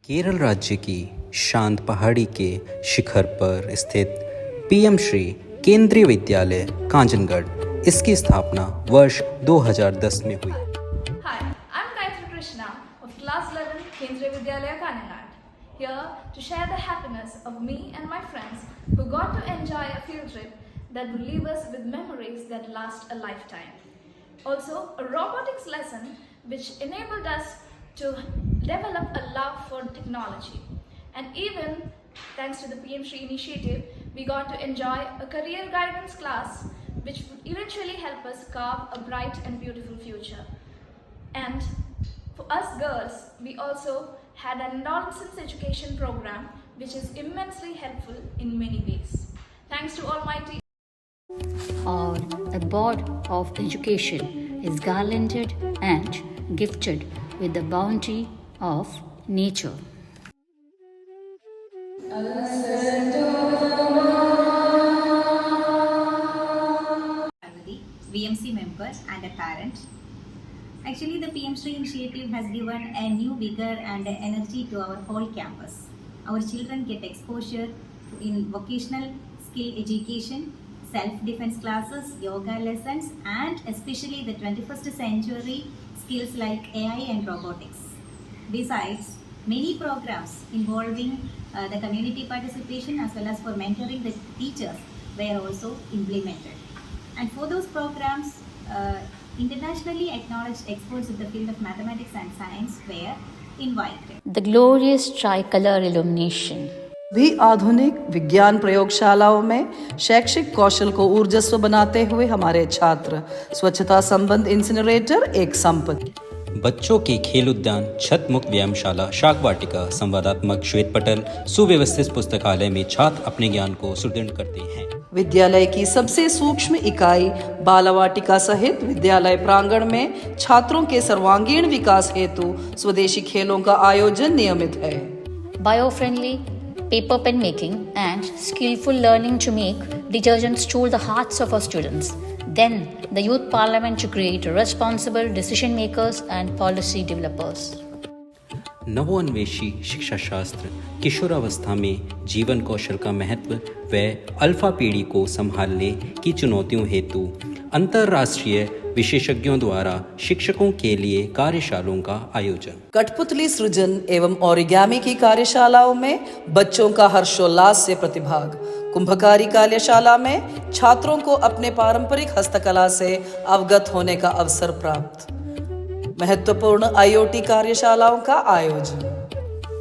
केरल राज्य की शांत पहाड़ी के शिखर पर स्थित पीएम श्री केंद्रीय विद्यालय कांजनगढ़ इसकी स्थापना वर्ष 2010 में हुई। Hi, I'm Gayatri Krishna of Class 11 Kendriya Vidyalaya Kananad, here to share the happiness of me and my friends who got to enjoy a field trip that will leave us with memories that last a lifetime. Also, a robotics lesson which enabled us to develop a love for technology. And even thanks to the PM Shri initiative, we got to enjoy a career guidance class which would eventually help us carve a bright and beautiful future. And for us girls, we also had an adolescence education program which is immensely helpful in many ways. Thanks to Almighty. Or a board of education is garlanded and gifted with the bounty of nature. Family, VMC members and a parent. Actually, the PM Shri initiative has given a new vigor and energy to our whole campus. Our children get exposure in vocational skill education, self-defense classes, yoga lessons, and especially the 21st century skills like AI and robotics. Besides, many programs involving the community participation as well as for mentoring the teachers were also implemented. And for those programs, internationally acknowledged experts in the field of mathematics and science were invited. The glorious tricolor illumination. भी आधुनिक विज्ञान प्रयोगशालाओं में शैक्षिक कौशल को ऊर्जस्व बनाते हुए हमारे छात्र स्वच्छता संबंध इंसिनरेटर एक संपत्ति। बच्चों के खेल उद्यान, छत मुक्त व्यायामशाला, शाक वाटिका, संवादात्मक श्वेत पटल, सुव्यवस्थित पुस्तकालय में छात्र अपने ज्ञान को सुदृढ़ करते हैं। विद्यालय की सबसे सूक्ष्म इकाई बालवाटिका सहित विद्यालय प्रांगण में छात्रों के सर्वांगीण विकास हेतु स्वदेशी खेलों का आयोजन नियमित है। Bio-friendly paper pen making and skillful learning to make detergents stole the hearts of our students. Then the youth parliament to create responsible decision makers and policy developers. नवोन्वेषी शिक्षा शास्त्र, किशोरावस्था में जीवन कौशल का महत्व व अल्फा पीढ़ी को संभालने की चुनौतियों हेतु अंतर्राष्ट्रीय विशेषज्ञों द्वारा शिक्षकों के लिए कार्यशालाओं का आयोजन। कठपुतली सृजन एवं ओरिगामी की कार्यशालाओं में बच्चों का हर्षोल्लास से प्रतिभाग। कुंभकारी कार्यशाला में छात्रों को अपने पारंपरिक हस्तकला से अवगत होने का अवसर प्राप्त। महत्वपूर्ण IoT कार्यशालाओं का आयोजन।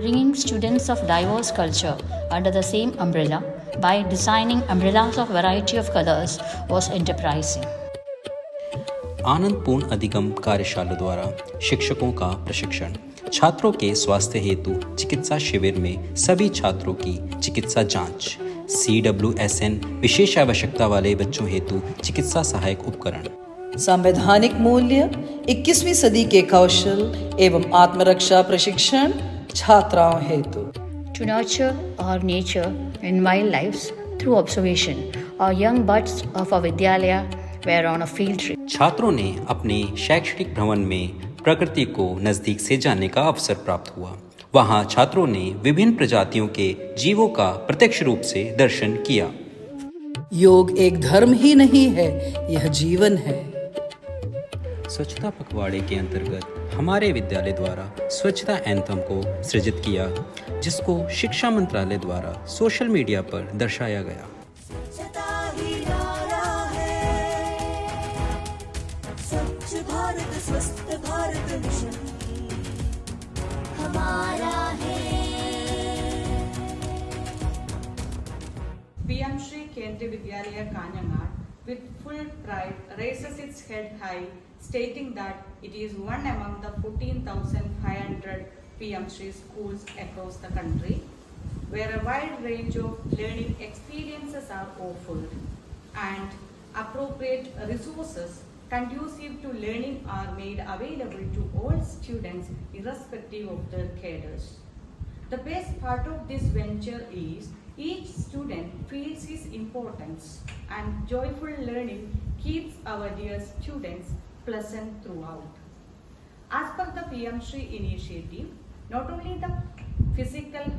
Bringing students of diverse culture under the same umbrella by designing umbrellas of variety of colors was enterprising. आनंदपूर्ण अधिगम कार्यशाला द्वारा शिक्षकों का प्रशिक्षण। छात्रों के स्वास्थ्य हेतु चिकित्सा शिविर में सभी छात्रों की चिकित्सा जांच। CWSN विशेष आवश्यकता वाले बच्चों हेतु चिकित्सा सहायक उपकरण। संवैधानिक मूल्य, 21वीं सदी के कौशल एवं आत्मरक्षा प्रशिक्षण छात्राओं हेतु। To nurture our nature and wildlife through observation, our young buds of our Vidyalaya were on a field trip. छात्रों ने अपने शैक्षणिक भ्रमण में प्रकृति को नजदीक से जानने का अवसर प्राप्त हुआ। वहां छात्रों ने विभिन्न प्रजातियों के जीवों का प्रत्यक्ष रूप से दर्शन किया। योग एक धर्म ही नहीं है, यह जीवन है। स्वच्छता पखवाड़े के अंतर्गत हमारे विद्यालय द्वारा स्वच्छता एंथम को सृजित किया, जिसको शिक्षा मंत्रालय द्वारा सोशल मीडिया पर दर्शाया गया। स्वच्छ भारत स्वस्थ भारत मिशन हमारा है। PM Shri Kendriya Vidyalaya Kananad with full pride raises its head high, stating that it is one among the 14,500 PM Shri schools across the country, where a wide range of learning experiences are offered and appropriate resources conducive to learning are made available to all students irrespective of their cadres. The best part of this venture is each student feels his importance and joyful learning keeps our dear students pleasant throughout. As per the PM Shri initiative, not only the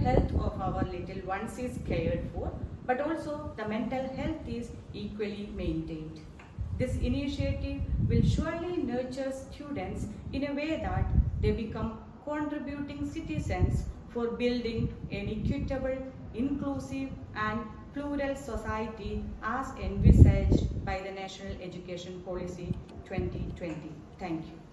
health of our little ones is cared for, but also the mental health is equally maintained. This initiative will surely nurture students in a way that they become contributing citizens for building an equitable, inclusive and plural society as envisaged by the National Education Policy 2020. Thank you.